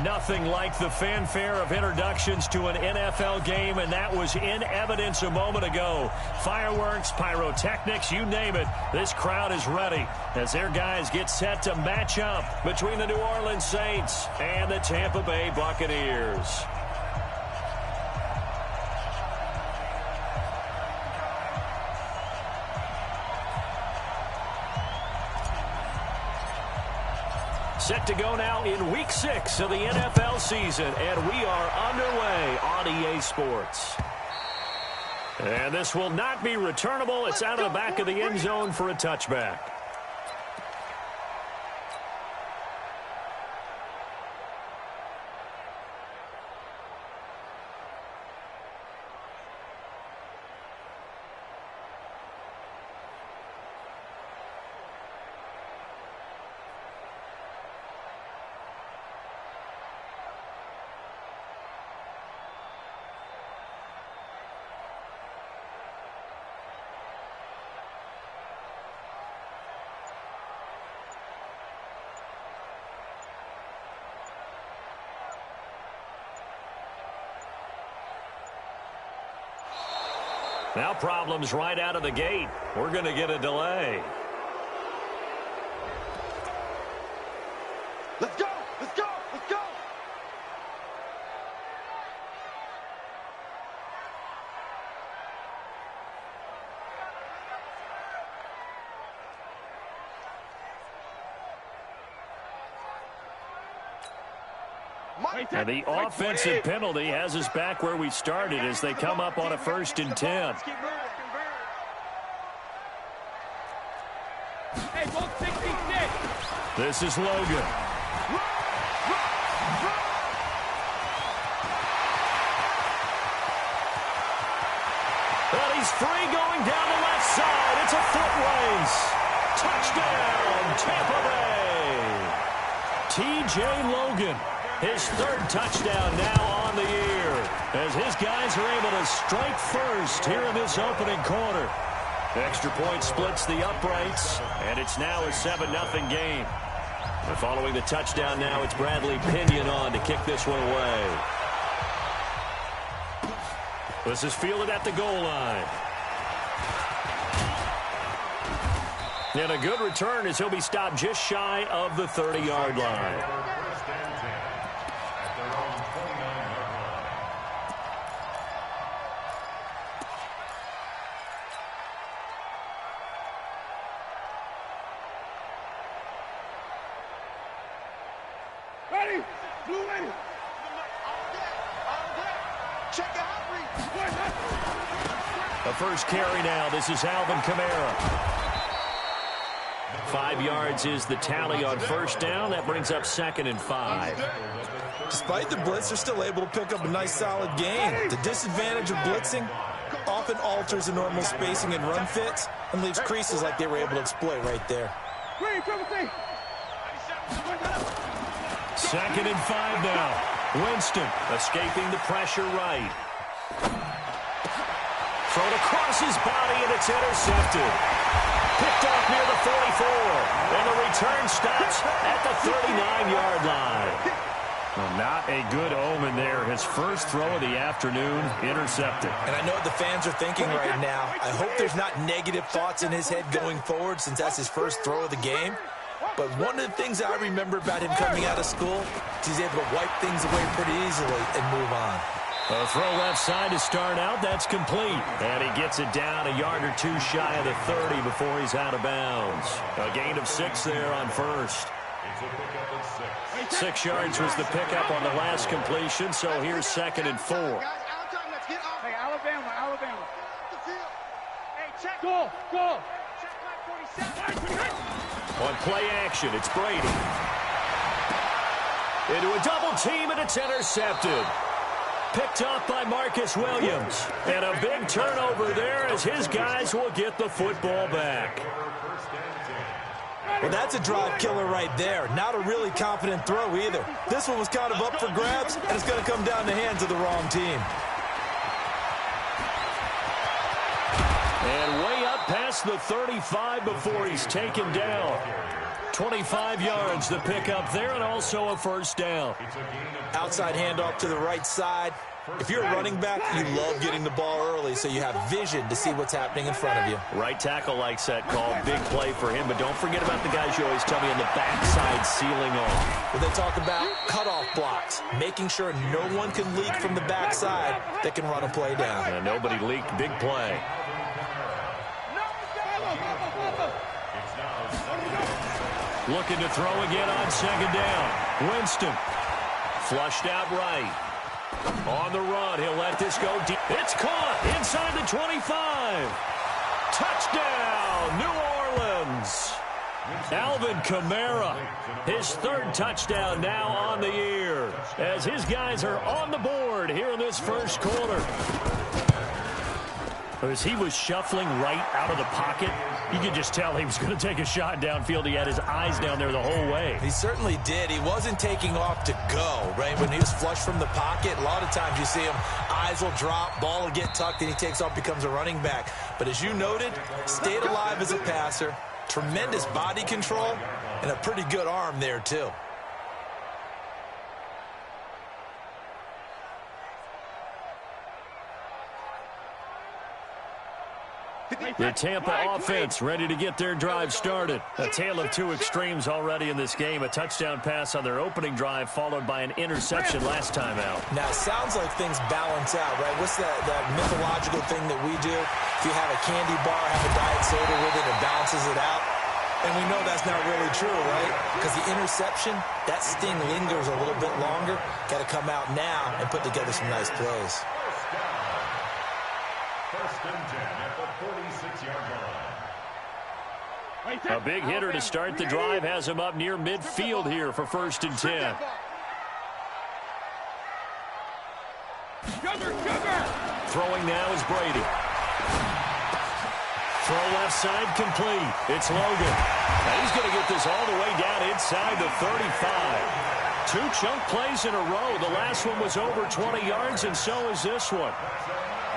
Nothing like the fanfare of introductions to an NFL game, and that was in evidence a moment ago. Fireworks, pyrotechnics, you name it. This crowd is ready as their guys get set to match up between the New Orleans Saints and the Tampa Bay Buccaneers. Set to go now in Week 6 of the NFL season, and we are underway on EA Sports. And this will not be returnable. It's out of the back of the end zone for a touchback. Now problems right out of the gate. We're going to get a delay. Let's go! Let's go! Let's go! And the offensive penalty has us back where we started as they come up on a 1st and 10. This is Logan. And he's free going down the left side. It's a foot race. Touchdown, Tampa Bay. T.J. Logan. His 3rd touchdown now on the year as his guys are able to strike first here in this opening quarter. Extra point splits the uprights, and it's now a 7-0 game. And following the touchdown now, it's Bradley Pinion on to kick this one away. This is fielded at the goal line. And a good return as he'll be stopped just shy of the 30-yard line. Ready? Blue ready. Check out. The first carry now. This is Alvin Kamara. 5 yards is the tally on 1st down. That brings up 2nd and 5. Despite the blitz, they're still able to pick up a nice, solid gain. The disadvantage of blitzing often alters the normal spacing and run fits and leaves creases like they were able to exploit right there. 2nd and 5 now. Winston escaping the pressure right. Thrown across his body, and it's intercepted. Picked off near the 44. And the return stops at the 39-yard line. Well, not a good omen there. His first throw of the afternoon, intercepted. And I know what the fans are thinking right now. I hope there's not negative thoughts in his head going forward since that's his first throw of the game. But one of the things I remember about him coming out of school is he's able to wipe things away pretty easily and move on. A throw left side to start out. That's complete. And he gets it down a yard or two shy of the 30 before he's out of bounds. A gain of 6 there on 1st. 6 yards was the pickup on the last completion, so here's 2nd and 4. Hey, Alabama. Hey, check. Go. Check my 47. On play action, it's Brady. Into a double team, and it's intercepted. Picked off by Marcus Williams. And a big turnover there as his guys will get the football back. Well, that's a drive killer right there. Not a really confident throw either. This one was kind of up for grabs, and it's going to come down the hands of the wrong team. And way up past the 35 before he's taken down. 25 yards to pick up there and also a first down. Outside handoff to the right side. If you're a running back, you love getting the ball early so you have vision to see what's happening in front of you. Right tackle likes that call. Big play for him, but don't forget about the guys you always tell me on the backside sealing off. Well, they talk about cutoff blocks, making sure no one can leak from the backside that can run a play down. And nobody leaked. Big play. Looking to throw again on second down. Winston flushed out right. On the run, he'll let this go deep. It's caught inside the 25. Touchdown, New Orleans. Alvin Kamara, his third touchdown now on the year, as his guys are on the board here in this first quarter. As he was shuffling right out of the pocket, you could just tell he was going to take a shot downfield. He had his eyes down there the whole way. He certainly did. He wasn't taking off to go, right? When he was flushed from the pocket, a lot of times you see him, eyes will drop, ball will get tucked, and he takes off, becomes a running back. But as you noted, stayed alive as a passer, tremendous body control, and a pretty good arm there, too. The Tampa offense ready to get their drive started. A tale of two extremes already in this game. A touchdown pass on their opening drive followed by an interception last time out. Now, it sounds like things balance out, right? What's that mythological thing that we do? If you have a candy bar, have a diet soda with it, it balances it out. And we know that's not really true, right? Because the interception, that sting lingers a little bit longer. Got to come out now and put together some nice plays. First and 10 at the 46-yard line. A big hitter to start the drive has him up near midfield here for first and 10. Throwing now is Brady. Throw left side complete. It's Logan. Now he's going to get this all the way down inside the 35. Two chunk plays in a row. The last one was over 20 yards, and so is this one.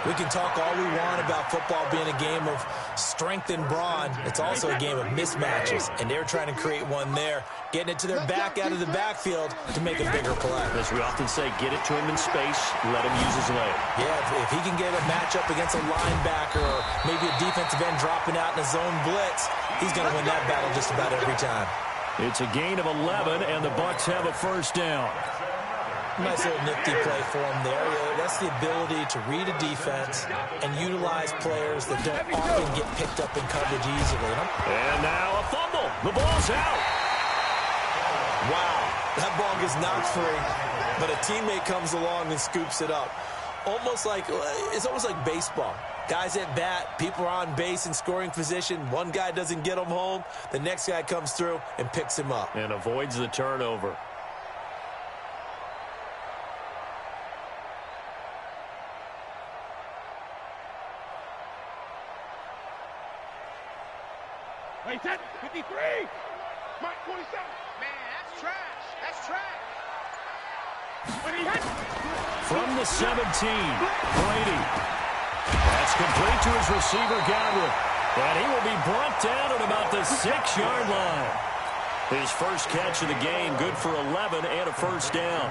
We can talk all we want about football being a game of strength and brawn. It's also a game of mismatches, and they're trying to create one there, getting it to their back out of the backfield to make a bigger play. As we often say, get it to him in space, let him use his leg. Yeah, if he can get a matchup against a linebacker or maybe a defensive end dropping out in a zone blitz, he's going to win that battle just about every time. It's a gain of 11, and the Bucs have a first down. Nice little nifty play for him there. Yeah, that's the ability to read a defense and utilize players that don't often get picked up in coverage easily. And now a fumble. The ball's out. Wow, that ball gets knocked free, but a teammate comes along and scoops it up. It's almost like baseball. Guys at bat, people are on base in scoring position. One guy doesn't get him home. The next guy comes through and picks him up. And avoids the turnover. Wait, 53! Mike, 27! Man, that's trash! That's trash! From the 17, Brady. That's complete to his receiver, Godwin. And he will be brought down at about the 6-yard line. His first catch of the game, good for 11 and a first down.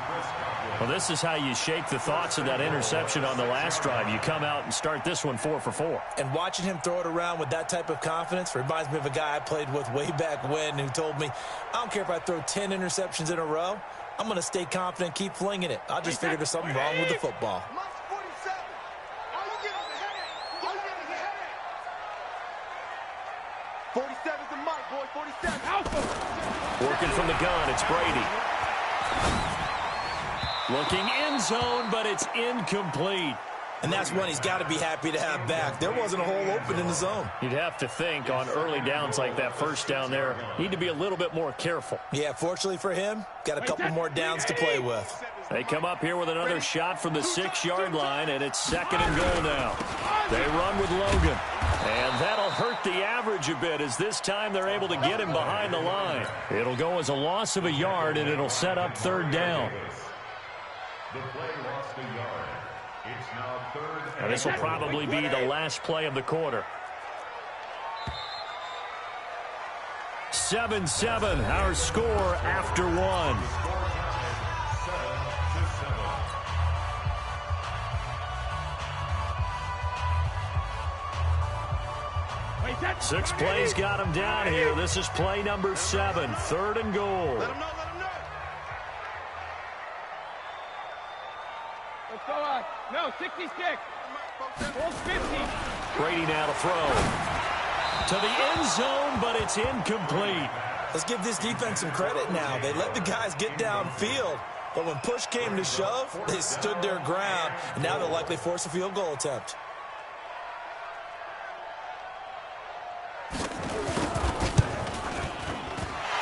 Well, this is how you shake the thoughts of that interception on the last drive. You come out and start this one 4 for 4. And watching him throw it around with that type of confidence reminds me of a guy I played with way back when who told me, I don't care if I throw 10 interceptions in a row. I'm going to stay confident, keep flinging it. I just figured there's something wrong with the football. 47's the mic, boy. 47. Working from the gun, it's Brady. Looking end zone, but it's incomplete. And that's one he's got to be happy to have back. There wasn't a hole open in the zone. You'd have to think on early downs like that first down there, need to be a little bit more careful. Yeah, fortunately for him, got a couple more downs to play with. They come up here with another shot from the 6-yard line, and it's second and goal now. They run with Logan. And that'll hurt the average a bit as this time they're able to get him behind the line. It'll go as a loss of a yard, and it'll set up third down. The play lost a yard. It's now third. And this will probably be the last play of the quarter. 7-7, our score after one. Six plays got him down here. This is play number 7, 3rd and goal. Let him know. Let's go on. No, 66. Hold 50. Brady now to throw. To the end zone, but it's incomplete. Let's give this defense some credit now. They let the guys get downfield, but when push came to shove, they stood their ground, and now they'll likely force a field goal attempt.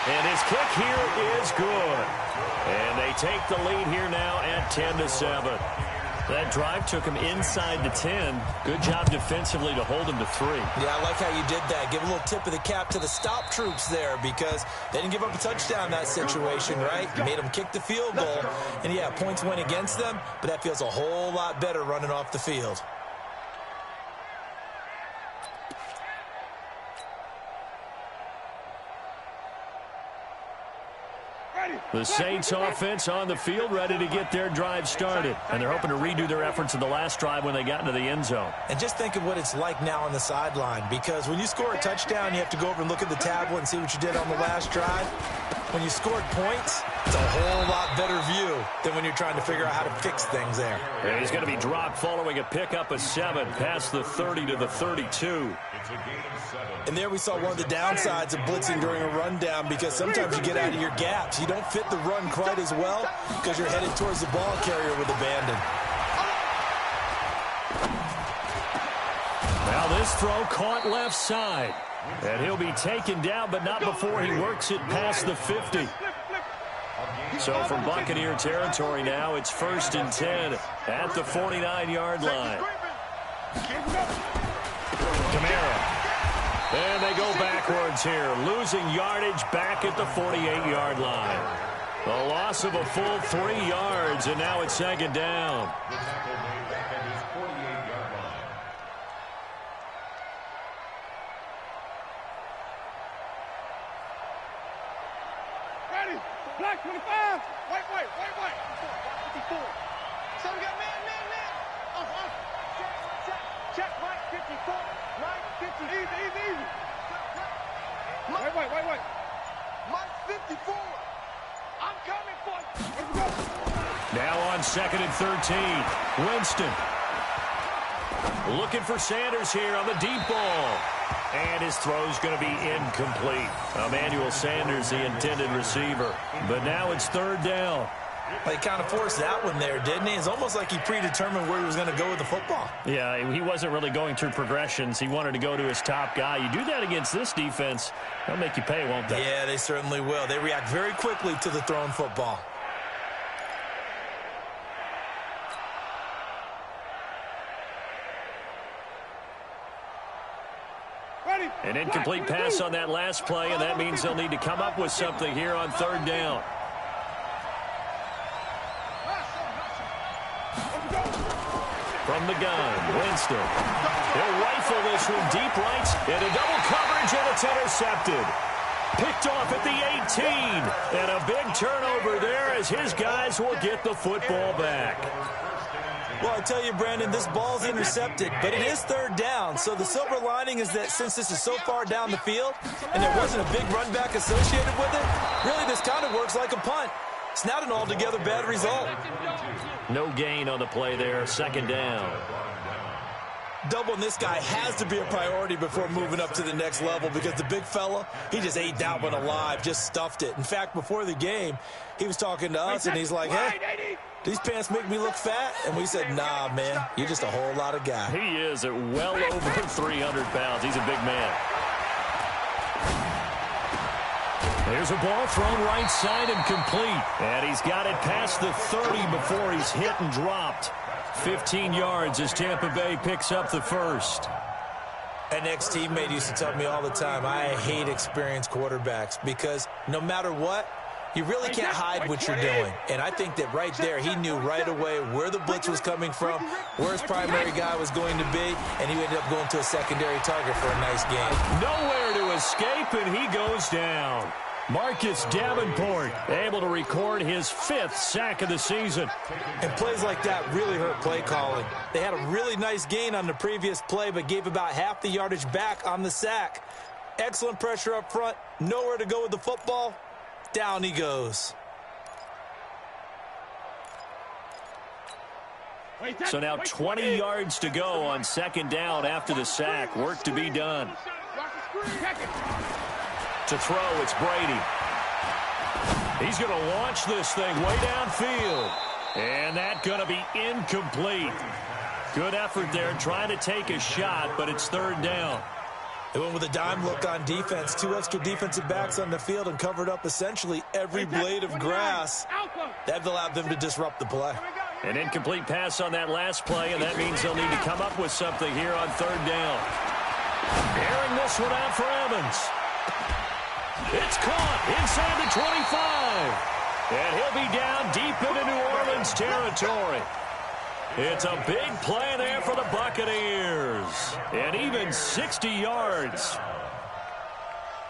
And his kick here is good. And they take the lead here now at 10-7. That drive took him inside the 10. Good job defensively to hold him to 3. Yeah, I like how you did that. Give a little tip of the cap to the stop troops there because they didn't give up a touchdown in that situation, right? You made them kick the field goal. And, yeah, points went against them, but that feels a whole lot better running off the field. The Saints offense on the field, ready to get their drive started. And they're hoping to redo their efforts in the last drive when they got into the end zone. And just think of what it's like now on the sideline, because when you score a touchdown, you have to go over and look at the tablet and see what you did on the last drive. When you scored points, it's a whole lot better view than when you're trying to figure out how to fix things there. And he's going to be dropped following a pickup of 7 past the 30 to the 32. And there we saw one of the downsides of blitzing during a rundown, because sometimes you get out of your gaps. You don't fit the run quite as well because you're headed towards the ball carrier with abandon. Now this throw caught left side. And he'll be taken down, but not before he works it past the 50. So from Buccaneer territory now, it's 1st and 10 at the 49-yard line. Kamara. And they go backwards here, losing yardage back at the 48-yard line. A loss of a full 3 yards, and now it's 2nd down. Ready. Black 25. White. 54. So we got man. Check. White 54. White 50. Easy. White. Mike 54. I'm coming for you. Let's go. Now on 2nd and 13. Winston. Looking for Sanders here on the deep ball. And his throw's going to be incomplete. Emmanuel Sanders, the intended receiver. But now it's 3rd down. Well, he kind of forced that one there, didn't he? It's almost like he predetermined where he was going to go with the football. Yeah, he wasn't really going through progressions. He wanted to go to his top guy. You do that against this defense, they'll make you pay, won't they? Yeah, they certainly will. They react very quickly to the thrown football. An incomplete pass on that last play, and that means they'll need to come up with something here on 3rd down. From the gun, Winston. He'll rifle this one deep right into double coverage, and it's intercepted. Picked off at the 18, and a big turnover there as his guys will get the football back. Well, I tell you, Brandon, this ball's intercepted, but it is 3rd down. So the silver lining is that since this is so far down the field and there wasn't a big run back associated with it, really this kind of works like a punt. It's not an altogether bad result. No gain on the play there, 2nd down. Doubling this guy has to be a priority before moving up to the next level, because the big fella, he just ate that one alive, just stuffed it. In fact, before the game, he was talking to us, and he's like, hey, these pants make me look fat? And we said, nah, man, you're just a whole lot of guy. He is at well over 300 pounds. He's a big man. There's a ball thrown right side and complete. And he's got it past the 30 before he's hit and dropped. 15 yards as Tampa Bay picks up the first. An ex-teammate used to tell me all the time, I hate experienced quarterbacks, because no matter what, you really can't hide what you're doing. And I think that right there, he knew right away where the blitz was coming from, where his primary guy was going to be, and he ended up going to a secondary target for a nice game. Nowhere to escape, and he goes down. Marcus Davenport able to record his 5th sack of the season. And plays like that really hurt play calling. They had a really nice gain on the previous play, but gave about half the yardage back on the sack. Excellent pressure up front. Nowhere to go with the football. Down he goes. So now 20 yards to go on 2nd down after the sack. Work to be done. To throw, it's Brady. He's going to launch this thing way downfield. And that's going to be incomplete. Good effort there trying to take a shot, but it's 3rd down. They went with a dime look on defense. 2 extra defensive backs on the field and covered up essentially every blade of grass. That allowed them to disrupt the play. An incomplete pass on that last play, and that means they'll need to come up with something here on 3rd down. Airing this one out for Evans. It's caught inside the 25. And he'll be down deep into New Orleans territory. It's a big play there for the Buccaneers. And even 60 yards.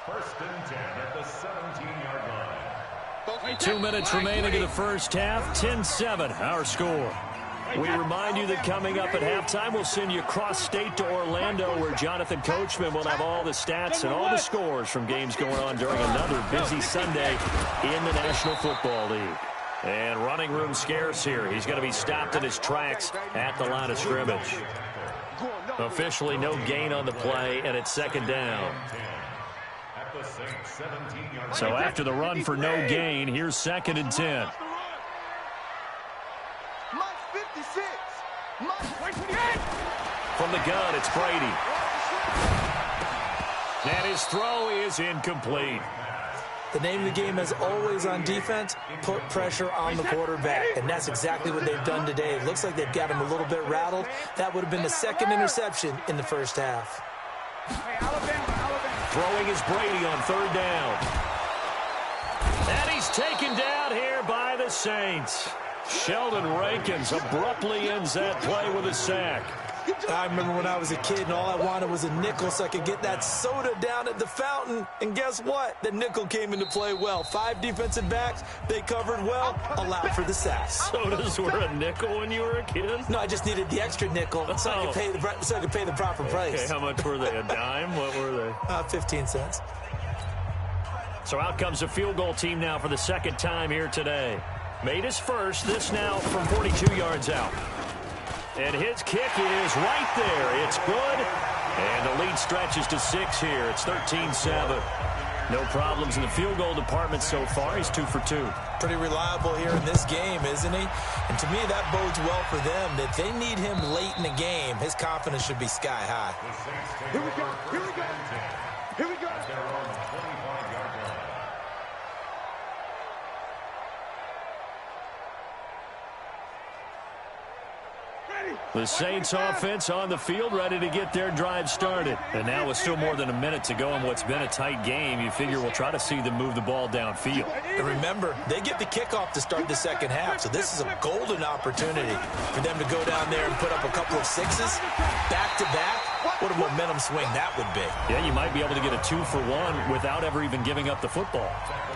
1st and 10 at the 17-yard line. 2 minutes remaining in the first half. 10-7, our score. We remind you that coming up at halftime, we'll send you cross-state to Orlando, where Jonathan Coachman will have all the stats and all the scores from games going on during another busy Sunday in the National Football League. And running room scarce here. He's going to be stopped in his tracks at the line of scrimmage. Officially no gain on the play, and it's 2nd down. So after the run for no gain, here's 2nd and 10. From the gun, it's Brady. And his throw is incomplete. The name of the game is always on defense, put pressure on the quarterback. And that's exactly what they've done today. It looks like they've got him a little bit rattled. That would have been the 2nd interception in the first half. Throwing is Brady on 3rd down. And he's taken down here by the Saints. Sheldon Rankins abruptly ends that play with a sack. I remember when I was a kid and all I wanted was a nickel so I could get that soda down at the fountain. And guess what? The nickel came into play well. 5 defensive backs. They covered well. Allowed for the sacks. Sodas were a nickel when you were a kid? No, I just needed the extra nickel so I could pay the proper price. Okay, how much were they? A dime? What were they? 15 cents. So out comes the field goal team now for the 2nd time here today. Made his first. This now from 42 yards out. And his kick is right there. It's good. And the lead stretches to 6 here. It's 13-7. No problems in the field goal department so far. He's 2 for 2. Pretty reliable here in this game, isn't he? And to me, that bodes well for them that they need him late in the game. His confidence should be sky high. Here we go. Here we go. Here we go. The Saints offense on the field, ready to get their drive started. And now with still more than a minute to go in what's been a tight game, you figure we'll try to see them move the ball downfield. And remember, they get the kickoff to start the 2nd half, so this is a golden opportunity for them to go down there and put up a couple of 6s back-to-back. What a momentum swing that would be. Yeah, you might be able to get a 2-for-1 without ever even giving up the football.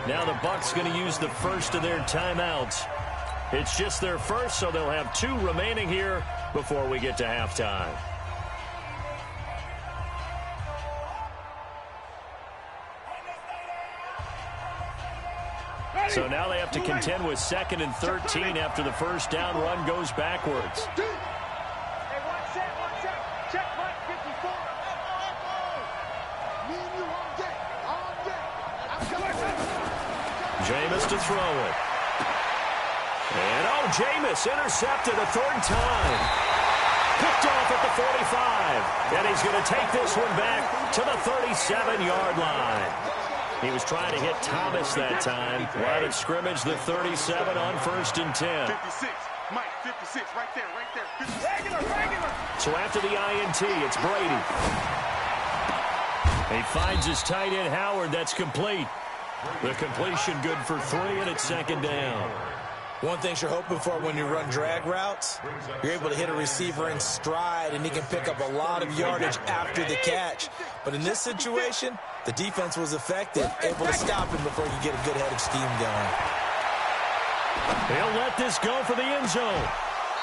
Now the Bucs going to use the first of their timeouts. It's just their first, so they'll have 2 remaining here before we get to halftime. So now they have to contend with 2nd and 13 after the first down run goes backwards. Jameis to throw it. And, Jameis intercepted a 3rd time. Picked off at the 45. And he's going to take this one back to the 37-yard line. He was trying to hit Thomas that time. Line of scrimmage, the 37 on 1st and 10. 56. Mike, 56. Right there, right there. Regular. So after the INT, it's Brady. He finds his tight end, Howard. That's complete. The completion good for 3, and it's 2nd down. One thing you're hoping for when you run drag routes, you're able to hit a receiver in stride, and he can pick up a lot of yardage after the catch. But in this situation, the defense was effective, able to stop him before you get a good head of steam going. He'll let this go for the end zone.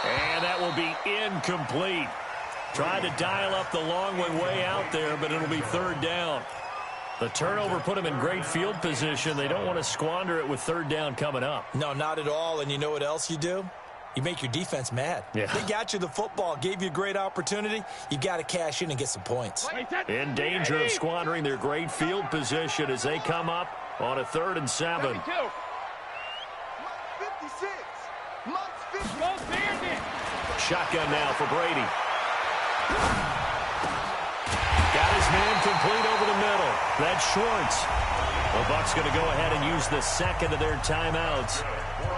And that will be incomplete. Tried to dial up the long one way out there, but it'll be third down. The turnover put them in great field position. They don't want to squander it with third down coming up. No, not at all. And you know what else you do? You make your defense mad. Yeah. They got you the football, gave you a great opportunity. You got to cash in and get some points. In danger of squandering their great field position as they come up on a 3rd and 7. 56. Shotgun now for Brady. Got his man complete over the middle. That's Schwartz. The Bucs going to go ahead and use the second of their timeouts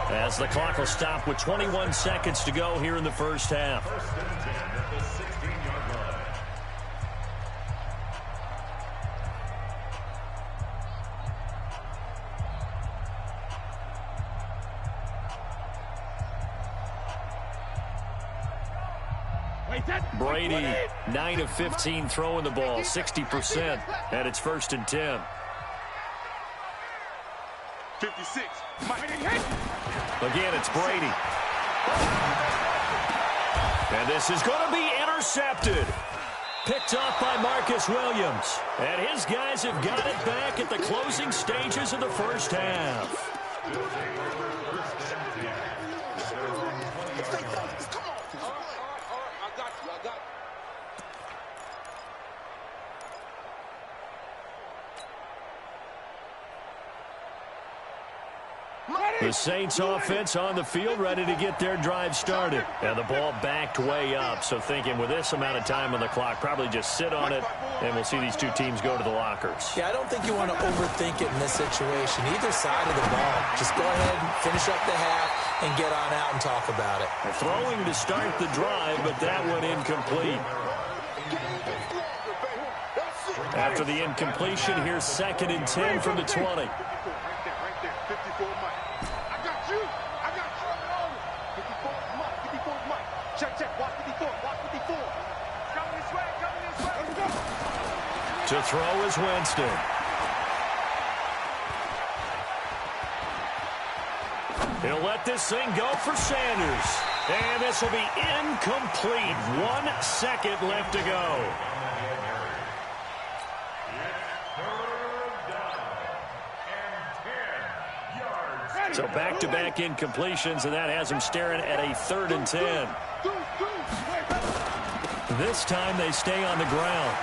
as the clock will stop with 21 seconds to go here in the first half. First and 10 at the 16-yard line. Brady, 9 of 15 throwing the ball, 60%, and it's 1st and 10. 56. Again, it's Brady. And this is going to be intercepted. Picked off by Marcus Williams. And his guys have got it back at the closing stages of the first half. The Saints offense on the field, ready to get their drive started. And the ball backed way up, so thinking with this amount of time on the clock, probably just sit on it, and we'll see these two teams go to the lockers. Yeah, I don't think you want to overthink it in this situation. Either side of the ball. Just go ahead and finish up the half and get on out and talk about it. Throwing to start the drive, but that one incomplete. After the incompletion, here's 2nd and 10 from the 20. To throw is Winston. He'll let this thing go for Sanders. And this will be incomplete. 1 second left to go. So back-to-back incompletions, and that has him staring at a 3rd and 10. This time they stay on the ground.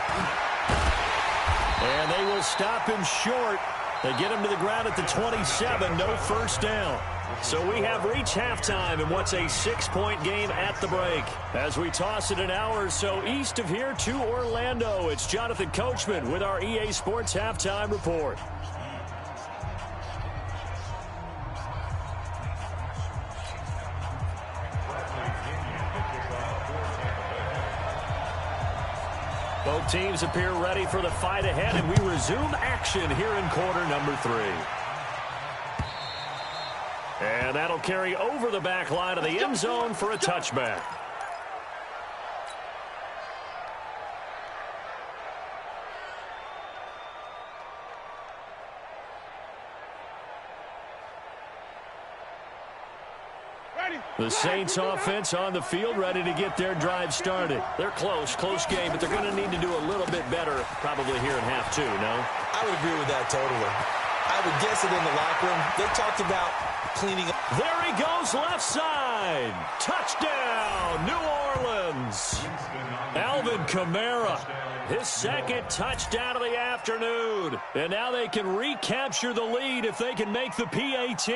And they will stop him short. They get him to the ground at the 27, no first down. So we have reached halftime in what's a 6-point game at the break. As we toss it an hour or so east of here to Orlando, it's Jonathan Coachman with our EA Sports Halftime Report. Both teams appear ready for the fight ahead, and we resume action here in quarter number 3. And that'll carry over the back line of the end zone for a touchback. The Saints offense on the field, ready to get their drive started. They're close game, but they're going to need to do a little bit better probably here in half 2, no? I would agree with that totally. I would guess it in the locker room. They talked about cleaning up. There he goes, left side. Touchdown, New Orleans. Alvin Kamara, his 2nd touchdown of the afternoon. And now they can recapture the lead if they can make the PAT.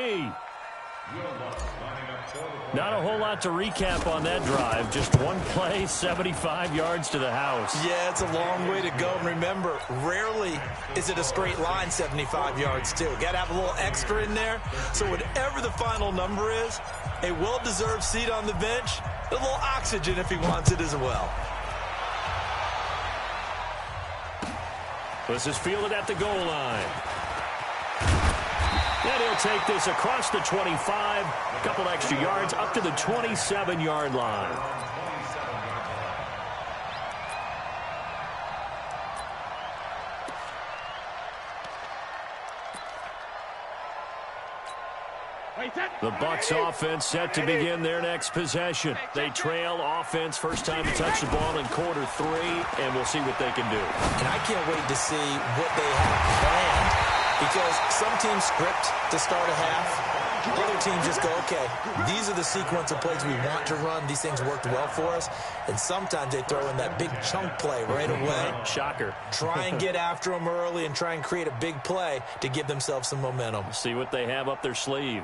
Not a whole lot to recap on that drive. Just one play, 75 yards to the house. Yeah, it's a long way to go. And remember, rarely is it a straight line 75 yards, too. Got to have a little extra in there. So whatever the final number is, a well-deserved seat on the bench, a little oxygen if he wants it as well. This is fielded at the goal line. And he'll take this across the 25, a couple extra yards up to the 27-yard line. The Bucs offense set to begin their next possession. They trail offense, first time to touch the ball in quarter 3, and we'll see what they can do. And I can't wait to see what they have planned, because some teams script to start a half. Other teams just go, okay, these are the sequence of plays we want to run. These things worked well for us. And sometimes they throw in that big chunk play right away. Shocker. Try and get after them early and try and create a big play to give themselves some momentum. See what they have up their sleeve.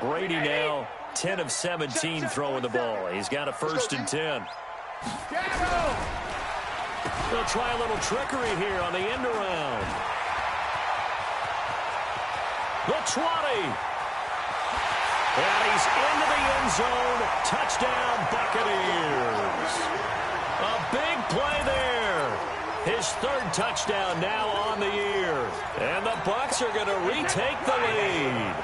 Brady now 10 of 17 throwing the ball. He's got a 1st and 10. They'll try a little trickery here on the end around. The 20. And he's into the end zone. Touchdown, Buccaneers. A big play there. His 3rd touchdown now on the year. And the Bucs are going to retake the lead.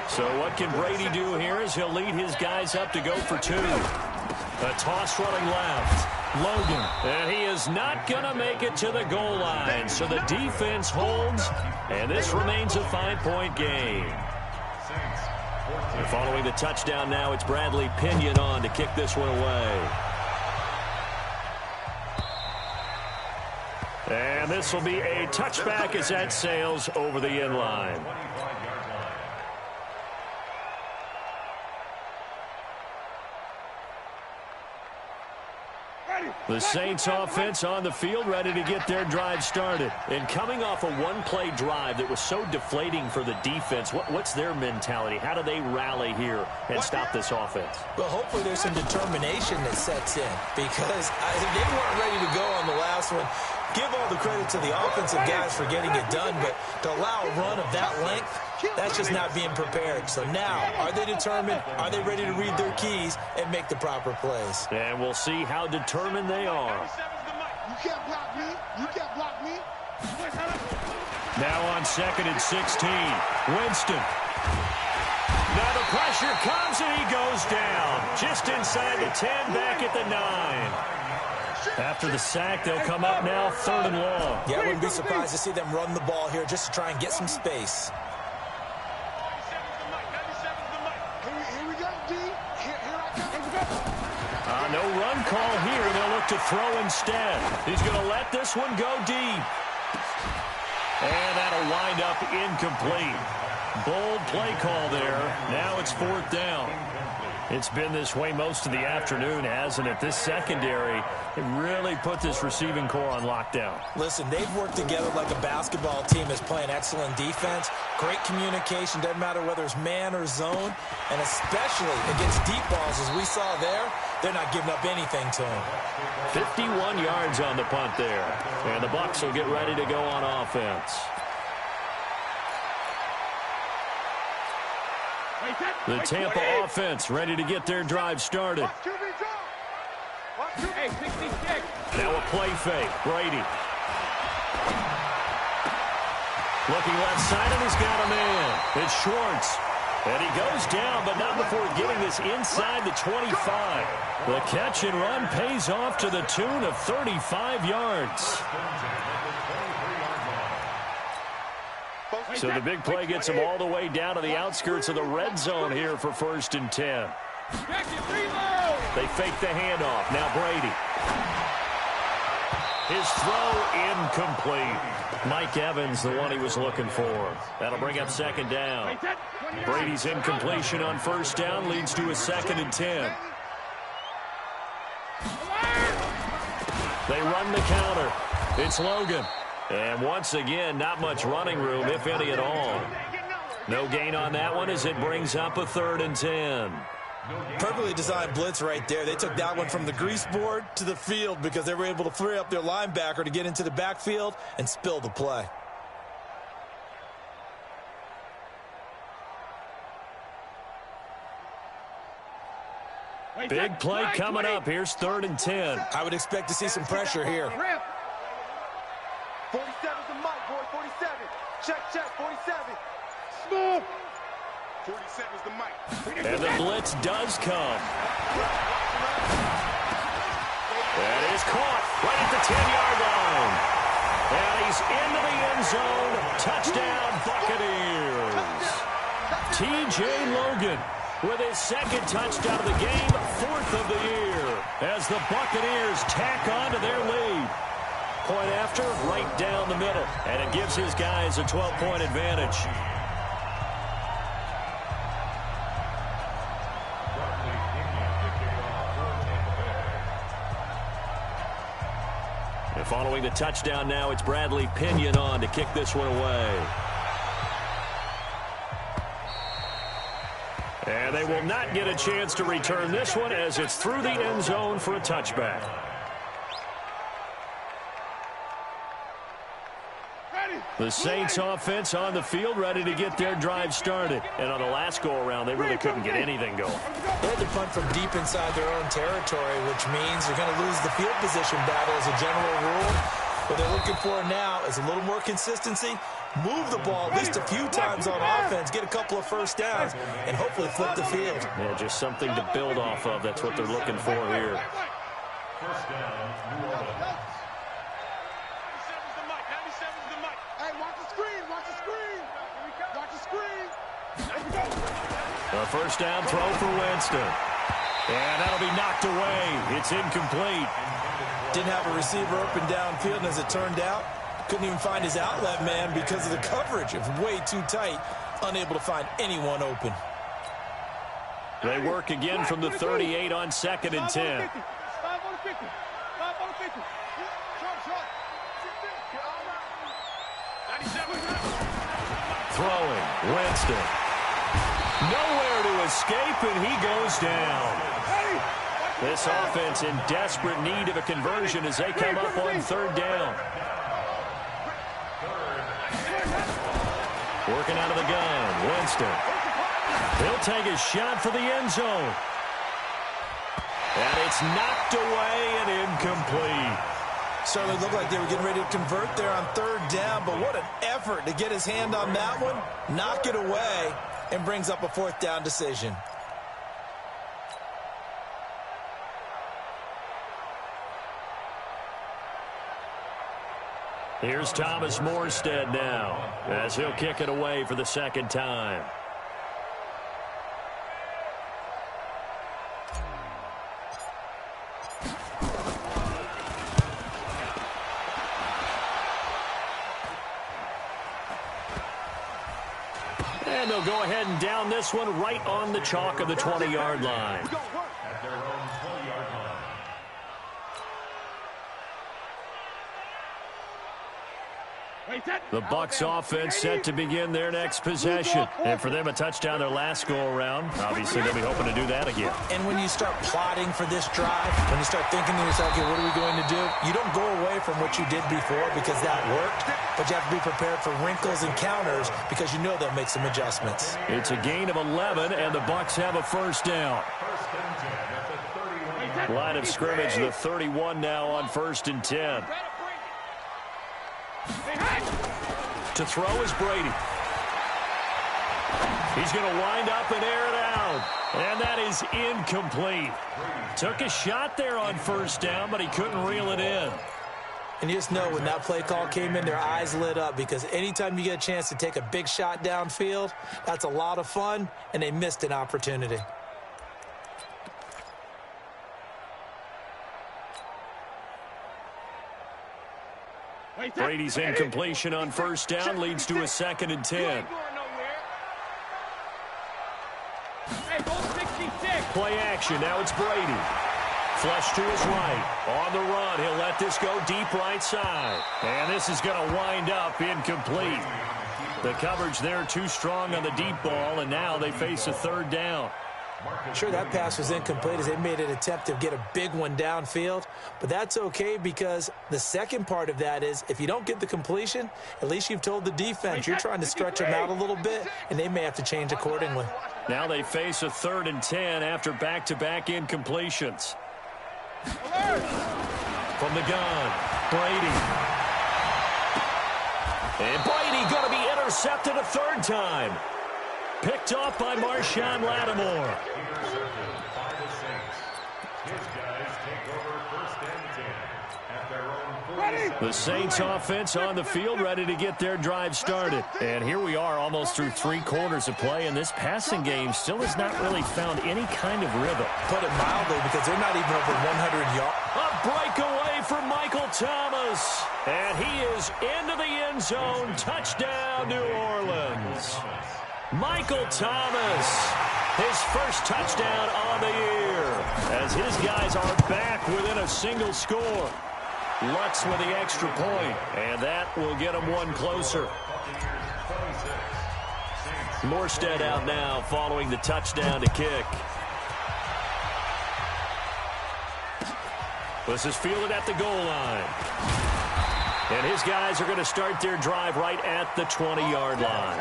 So what can Brady do here as he'll lead his guys up to go for 2. A toss running left. Logan. And he is not going to make it to the goal line. So the defense holds. And this remains a 5-point game. And following the touchdown now, it's Bradley Pinion on to kick this one away. And this will be a touchback as that sails over the end line. The Saints offense on the field, ready to get their drive started. And coming off a one-play drive that was so deflating for the defense, what's their mentality? How do they rally here and stop this offense? Well, hopefully there's some determination that sets in, because they weren't ready to go on the last one. Give all the credit to the offensive guys for getting it done, but to allow a run of that length, that's just not being prepared. So now, are they determined? Are they ready to read their keys and make the proper plays? And we'll see how determined they are. You can't block me. You can't block me. Now on 2nd and 16. Winston. Now the pressure comes and he goes down. Just inside the 10, back at the 9. After the sack, they'll come up now 3rd and long. Yeah, I wouldn't be surprised to see them run the ball here just to try and get some space. Here we go, D. Here I come. No run call here. They'll look to throw instead. He's going to let this one go deep. And that'll wind up incomplete. Bold play call there. Now it's 4th down. It's been this way most of the afternoon, hasn't it? This secondary, it really put this receiving core on lockdown. Listen, they've worked together like a basketball team that's playing excellent defense. Great communication, doesn't matter whether it's man or zone. And especially against deep balls, as we saw there, they're not giving up anything to them. 51 yards on the punt there. And the Bucs will get ready to go on offense. The Tampa offense ready to get their drive started. Now a play fake. Brady. Looking left side, and he's got a man. It's Schwartz. And he goes down, but not before getting this inside the 25. The catch and run pays off to the tune of 35 yards. So the big play gets him all the way down to the outskirts of the red zone here for 1st and 10. They fake the handoff. Now Brady. His throw incomplete. Mike Evans, the one he was looking for. That'll bring up 2nd down. Brady's incompletion on 1st down leads to a 2nd and 10. They run the counter. It's Logan. And once again, not much running room, if any at all. No gain on that one as it brings up a 3rd and 10. Perfectly designed blitz right there. They took that one from the grease board to the field because they were able to free up their linebacker to get into the backfield and spill the play. Big play coming up. Here's 3rd and 10. I would expect to see some pressure here. 47's the mic, boy, 47. Check, 47. Smooth. 47's the mic. And the blitz does come. That is caught right at the 10-yard line. And he's into the end zone. Touchdown, Buccaneers. T.J. Logan with his second touchdown of the game, fourth of the year, as the Buccaneers tack on to their lead. Point after, right down the middle. And it gives his guys a 12-point advantage. And following the touchdown now, it's Bradley Pinion on to kick this one away. And they will not get a chance to return this one as it's through the end zone for a touchback. The Saints offense on the field ready to get their drive started. And on the last go-around, they really couldn't get anything going. They had to punt from deep inside their own territory, which means you're going to lose the field position battle as a general rule. What they're looking for now is a little more consistency. Move the ball at least a few times on offense, get a couple of first downs, and hopefully flip the field. Yeah, just something to build off of. That's what they're looking for here. First down, New Orleans. 97's the mic. 97's the mic. Hey, watch the screen. Watch the screen. Watch the screen. There we go. A first down throw for Winston. And that'll be knocked away. It's incomplete. Didn't have a receiver open downfield, and as it turned out, couldn't even find his outlet man because of the coverage. It was way too tight, unable to find anyone open. They work again from the 38 on 2nd and 10. 5 on 50. 5 on 50. Short. 97. Throwing, Winston. Nowhere to escape, and he goes down. This offense in desperate need of a conversion as they come up on 3rd down. Working out of the gun, Winston. He'll take a shot for the end zone. And it's knocked away and incomplete. Certainly looked like they were getting ready to convert there on 3rd down, but what an effort to get his hand on that one, knock it away, and brings up a 4th down decision. Here's Thomas Morstead now as he'll kick it away for the 2nd time. And they'll go ahead and down this one right on the chalk of the 20-yard line. At their own 20-yard line. The Bucs offense set to begin their next possession. And for them, a touchdown their last go-around. Obviously, they'll be hoping to do that again. And when you start plotting for this drive, when you start thinking to yourself, okay, what are we going to do? You don't go away from what you did before because that worked, but you have to be prepared for wrinkles and counters because you know they'll make some adjustments. It's a gain of 11, and the Bucs have a first down. Line of scrimmage, the 31 now on 1st and 10. To throw is Brady. He's going to wind up and air it out. And that is incomplete. Took a shot there on 1st down, but he couldn't reel it in. And you just know when that play call came in, their eyes lit up because anytime you get a chance to take a big shot downfield, that's a lot of fun, and they missed an opportunity. Brady's incompletion on 1st down leads to a 2nd and 10. Play action. Now it's Brady. Flush to his right. On the run. He'll let this go deep right side. And this is going to wind up incomplete. The coverage there too strong on the deep ball, and now they face a 3rd down. Sure, that pass was incomplete as they made an attempt to get a big one downfield, but that's okay because the second part of that is if you don't get the completion, at least you've told the defense you're trying to stretch them out a little bit, and they may have to change accordingly. Now they face a 3rd and 10 after back-to-back incompletions. From the gun, Brady. And Brady going to be intercepted a third time. Picked off by Marshawn Lattimore. The Saints offense on the field, ready to get their drive started. And here we are almost through 3 quarters of play, and this passing game still has not really found any kind of rhythm. Put it mildly, because they're not even over 100 yards. A breakaway for Michael Thomas. And he is into the end zone. Touchdown, New Orleans. Michael Thomas, his first touchdown on the year, as his guys are back within a single score. Lutz with the extra point, and that will get him one closer. Morstead out now following the touchdown to kick. This is fielded at the goal line. And his guys are going to start their drive right at the 20-yard line.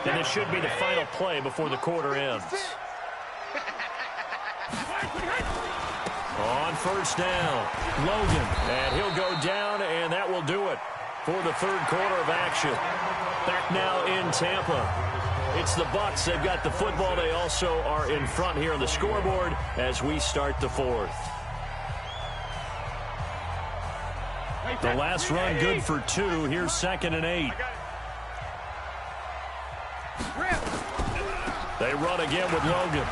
And this should be the final play before the quarter ends. On first down, Logan, and he'll go down, and that will do it for the third quarter of action. Back now in Tampa. It's the Bucs. They've got the football. They also are in front here on the scoreboard as we start the fourth. The last run good for 2. Here's 2nd and 8. They run again with Logan.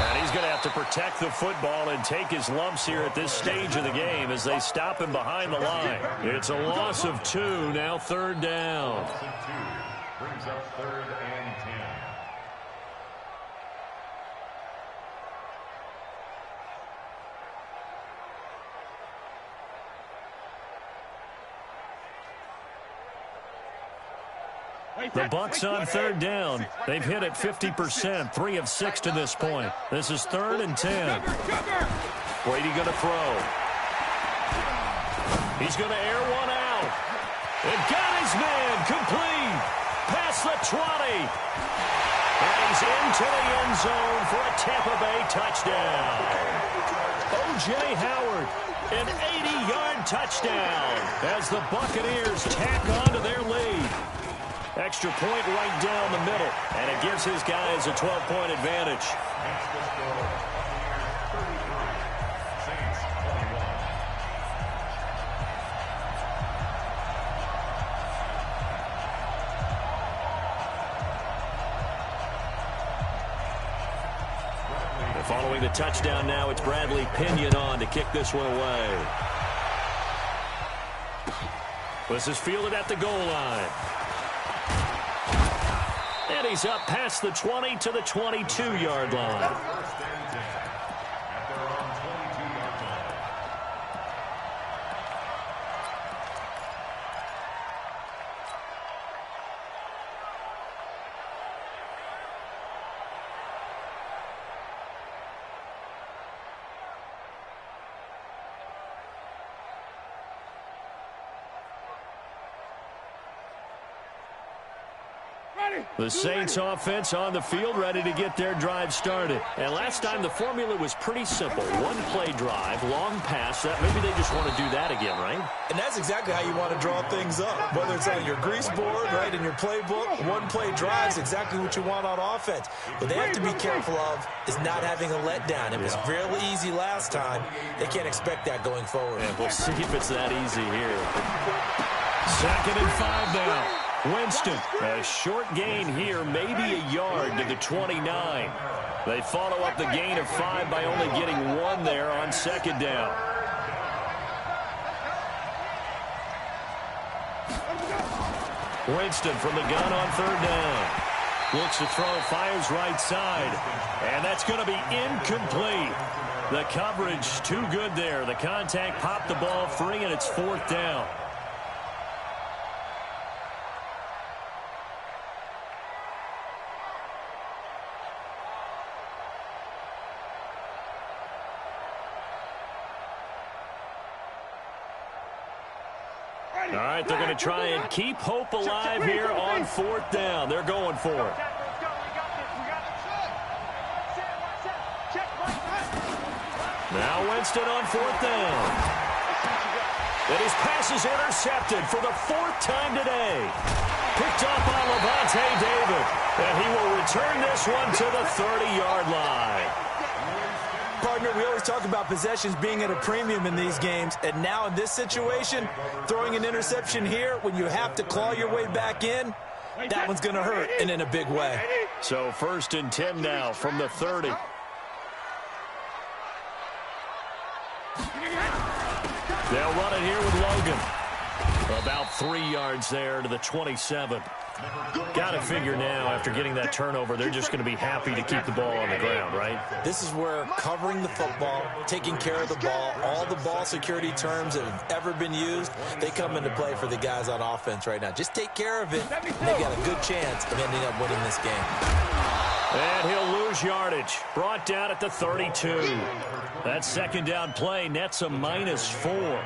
And he's going to have to protect the football and take his lumps here at this stage of the game as they stop him behind the line. It's a loss of 2, now 3rd down. Brings up 3rd and 10. The Bucs on 3rd down. They've hit it 50%, 3 of 6 to this point. This is 3rd and 10. Brady going to throw. He's going to air one out. And got his man complete. Past the 20. And he's into the end zone for a Tampa Bay touchdown. O.J. Howard, an 80-yard touchdown as the Buccaneers tack on to their lead. Extra point right down the middle, and it gives his guys a 12-point advantage. And following the touchdown now, it's Bradley Pinion on to kick this one away. This is fielded at the goal line. And he's up past the 20 to the 22-yard line. The Saints offense on the field, ready to get their drive started. And last time the formula was pretty simple. One-play drive, long pass. Maybe they just want to do that again, right? And that's exactly how you want to draw things up. Whether it's on your grease board, right, in your playbook, one-play drive is exactly what you want on offense. What they have to be careful of is not having a letdown. It was real easy last time. They can't expect that going forward. And we'll see if it's that easy here. 2nd and 5 now. Winston, a short gain here, maybe a yard to the 29. They follow up the gain of 5 by only getting 1 there on 2nd down. Winston from the gun on 3rd down. Looks to throw, fires right side. And that's going to be incomplete. The coverage too good there. The contact popped the ball free, and it's 4th down. All right, they're going to try and keep hope alive here on 4th down. They're going for it. Now Winston on 4th down. And his pass is intercepted for the 4th time today. Picked up by Levante David. And he will return this one to the 30-yard line. Partner, we always talk about possessions being at a premium in these games. And now in this situation, throwing an interception here when you have to claw your way back in, that one's going to hurt, and in a big way. So 1st and 10 now from the 30. They'll run it here with Logan. About 3 yards there to the 27. Got to figure now, after getting that turnover, they're just going to be happy to keep the ball on the ground, right? This is where covering the football, taking care of the ball, all the ball security terms that have ever been used, they come into play for the guys on offense right now. Just take care of it, and they've got a good chance of ending up winning this game. And he'll lose yardage. Brought down at the 32. That 2nd down play nets a -4.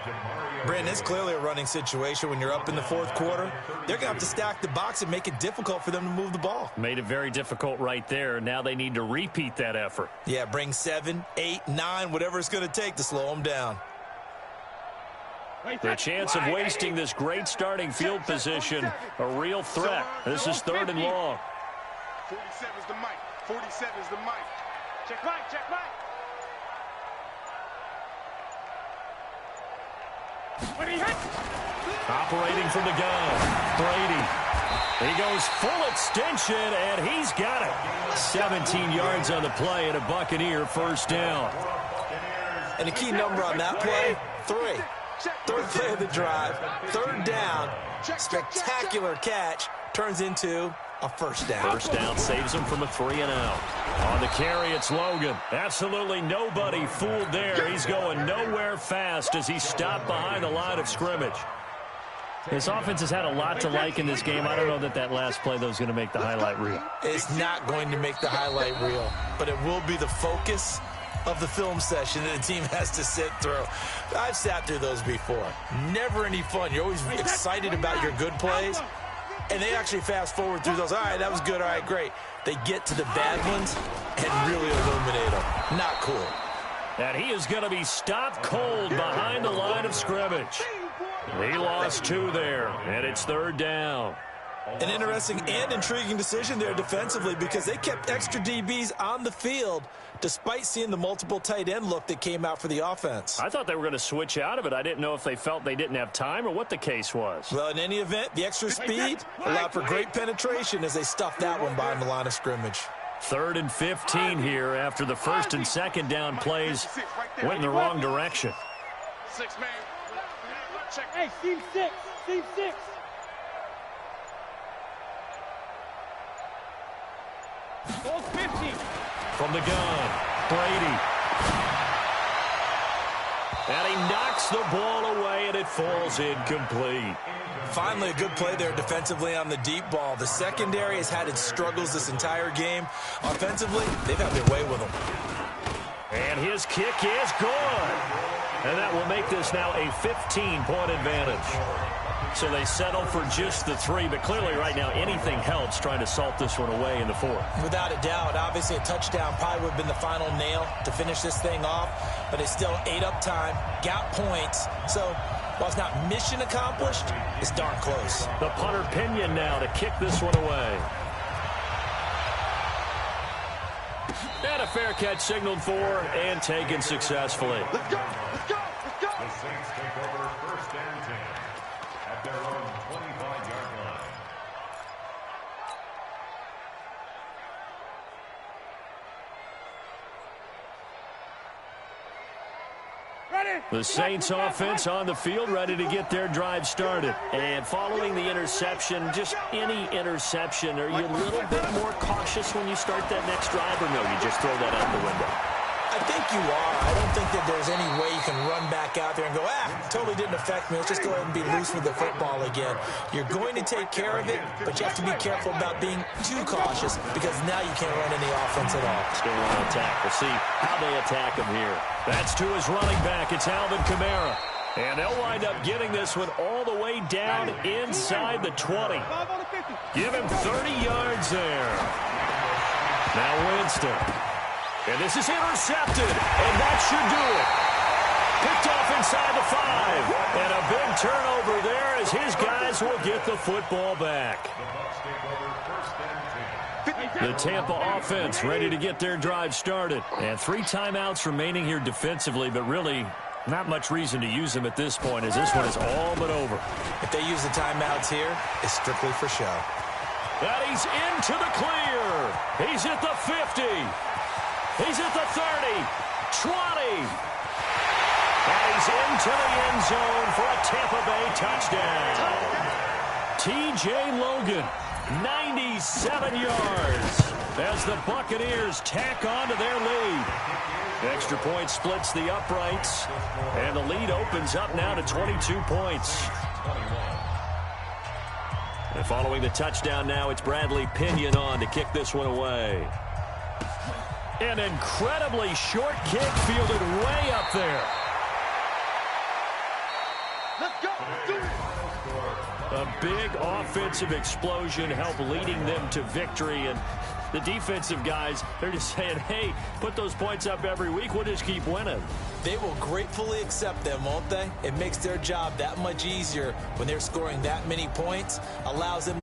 Brandon, it's clearly a running situation when you're up in the 4th quarter. They're going to have to stack the box and make it difficult for them to move the ball. Made it very difficult right there. Now they need to repeat that effort. Yeah, bring 7, 8, 9, whatever it's going to take to slow them down. The chance of wasting this great starting field position, a real threat. This is 3rd and long. 47's the mic. 47's the mic. Check mic, check mic. Operating from the gun, Brady. He goes full extension, and he's got it. 17 yards on the play, and a Buccaneer 1st down. And a key number on that play, 3. 3rd play of the drive, 3rd down, spectacular catch, turns into a 1st down. 1st down saves him from a 3-and-out. On the carry, it's Logan. Absolutely nobody fooled there. He's going nowhere fast as he stopped behind the line of scrimmage. This offense has had a lot to like in this game. I don't know that that last play, though, is going to make the highlight reel. It's not going to make the highlight reel, but it will be the focus of the film session that the team has to sit through. I've sat through those before. Never any fun. You're always excited about your good plays, and they actually fast forward through those. All right, that was good. All right, great. They get to the bad ones and really illuminate them. Not cool. And he is going to be stopped cold behind the line of scrimmage. He lost 2 there, and it's 3rd down. An interesting and intriguing decision there defensively because they kept extra DBs on the field despite seeing the multiple tight end look that came out for the offense. I thought they were going to switch out of it. I didn't know if they felt they didn't have time or what the case was. Well, in any event, the extra speed allowed for great penetration as they stuffed that one behind the line of scrimmage. 3rd and 15 here after the 1st and 2nd down plays went in the wrong direction. 6 man. Check. Hey, team 6. Team 6. Ball 50. From the gun, Brady. And he knocks the ball away, and it falls incomplete. Finally, a good play there defensively on the deep ball. The secondary has had its struggles this entire game. Offensively, they've had their way with them. And his kick is good. And that will make this now a 15-point advantage. So they settle for just the 3, but clearly right now anything helps trying to salt this one away in the 4th. Without a doubt, obviously a touchdown probably would have been the final nail to finish this thing off, but it's still ate up time, got points. So while it's not mission accomplished, it's darn close. The punter Pinion now to kick this one away. And a fair catch signaled for and taken successfully. Let's go. Let's go. Let's go. The Saints take over 1st and 10 at their own 25-yard line. The Saints offense on the field ready to get their drive started. And following the interception, just any interception, are you a little bit more cautious when you start that next drive, or no, you just throw that out the window? I think you are. I don't think that there's any way you can run back out there and go, totally didn't affect me. Let's just go ahead and be loose with the football again. You're going to take care of it, but you have to be careful about being too cautious because now you can't run any offense at all. Still want to attack. We'll see how they attack him here. That's to his running back. It's Alvin Kamara. And they'll wind up getting this one all the way down inside the 20. Give him 30 yards there. Now Winston. And this is intercepted, and that should do it. Picked off inside the 5. And a big turnover there as his guys will get the football back. The Tampa offense ready to get their drive started. And 3 timeouts remaining here defensively, but really not much reason to use them at this point as this one is all but over. If they use the timeouts here, it's strictly for show. And he's into the clear. He's at the 50. He's at the 30. 20. And he's into the end zone for a Tampa Bay touchdown. T.J. Logan, 97 yards as the Buccaneers tack on to their lead. Extra point splits the uprights, and the lead opens up now to 22 points. And following the touchdown now, it's Bradley Pinion on to kick this one away. An incredibly short kick fielded way up there. Let's go. Let's do it. A big offensive explosion helped leading them to victory, and the defensive guys, they're just saying, hey, put those points up every week, we'll just keep winning. They will gratefully accept them, won't they? It makes their job that much easier when they're scoring that many points, allows them